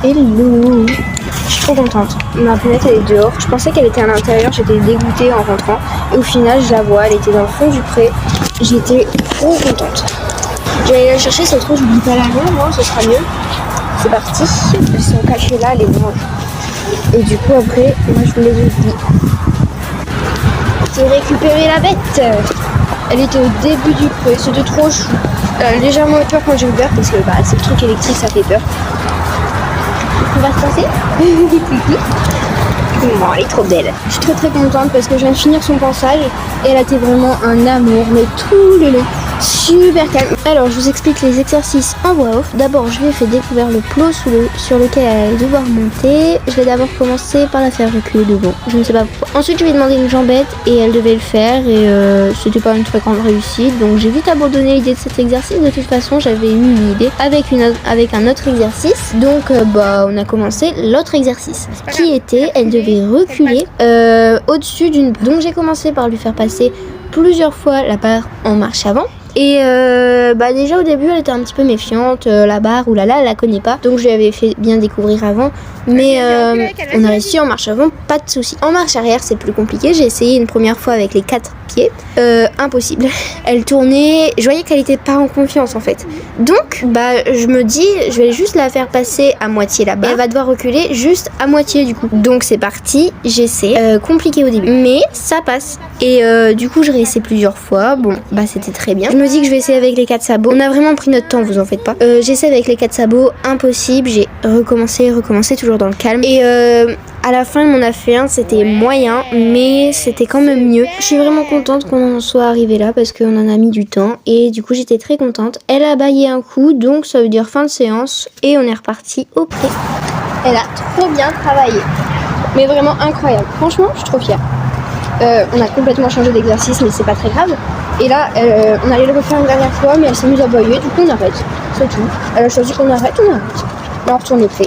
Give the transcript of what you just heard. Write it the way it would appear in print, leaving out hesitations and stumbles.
Hello! Je suis trop contente. Ma planète elle est dehors. Je pensais qu'elle était à l'intérieur, j'étais dégoûtée en rentrant. Et au final, je la vois, elle était dans le fond du pré. J'étais trop contente. Je vais aller la chercher, ça se trouve, je n'oublie pas la main, moi, ce sera mieux. C'est parti. Elles sont cachées là, les branches. Et du coup, après, moi je vous les oublie. J'ai récupéré la bête. Elle était au début du pré, c'était trop chou. Légèrement peur quand j'ai ouvert parce que c'est le truc électrique, ça fait peur. On va se passer. Bon, elle est trop belle. Je suis très contente parce que je viens de finir son pansage et elle a été vraiment un amour, mais tout le long. Super calme. Alors, je vous explique les exercices en voix off. D'abord, je lui ai fait découvrir le plot sur lequel elle allait devoir monter. Je vais d'abord commencer par la faire reculer devant. Je ne sais pas pourquoi. Ensuite, je lui ai demandé une jambette et elle devait le faire et c'était pas une très grande réussite. Donc, j'ai vite abandonné l'idée de cet exercice. De toute façon, j'avais eu une idée avec un autre exercice. Donc, on a commencé l'autre exercice qui était, elle devait reculer au-dessus d'une. Donc, j'ai commencé par lui faire passer plusieurs fois la barre en marche avant. Et déjà au début elle était un petit peu méfiante, la barre, oulala, elle la connaît pas. Donc je lui avais fait bien découvrir avant. Mais on a réussi en marche avant, pas de souci. En marche arrière c'est plus compliqué, j'ai essayé une première fois avec les 4 pieds. Impossible. Elle tournait, je voyais qu'elle était pas en confiance en fait. Donc je me dis, je vais juste la faire passer à moitié la barre. Et elle va devoir reculer juste à moitié du coup. Donc c'est parti, j'essaie. Compliqué au début, mais ça passe. Et du coup je réessaie plusieurs fois. Bon, c'était très bien. Je me dis que je vais essayer avec les 4 sabots. On a vraiment pris notre temps, vous en faites pas. J'essaie avec les 4 sabots, impossible. J'ai recommencé, toujours dans le calme. Et à la fin, on a fait un, c'était moyen, mais c'était quand même mieux. Je suis vraiment contente qu'on en soit arrivé là parce qu'on en a mis du temps. Et du coup, j'étais très contente. Elle a baillé un coup, donc ça veut dire fin de séance. Et on est reparti au pré. Elle a trop bien travaillé. Mais vraiment incroyable. Franchement, je suis trop fière. On a complètement changé d'exercice, mais c'est pas très grave. Et là, on allait le refaire une dernière fois, mais elle s'amuse à bailler, du coup on arrête. C'est tout. Elle a choisi qu'on arrête, on arrête. On va retourner au pré.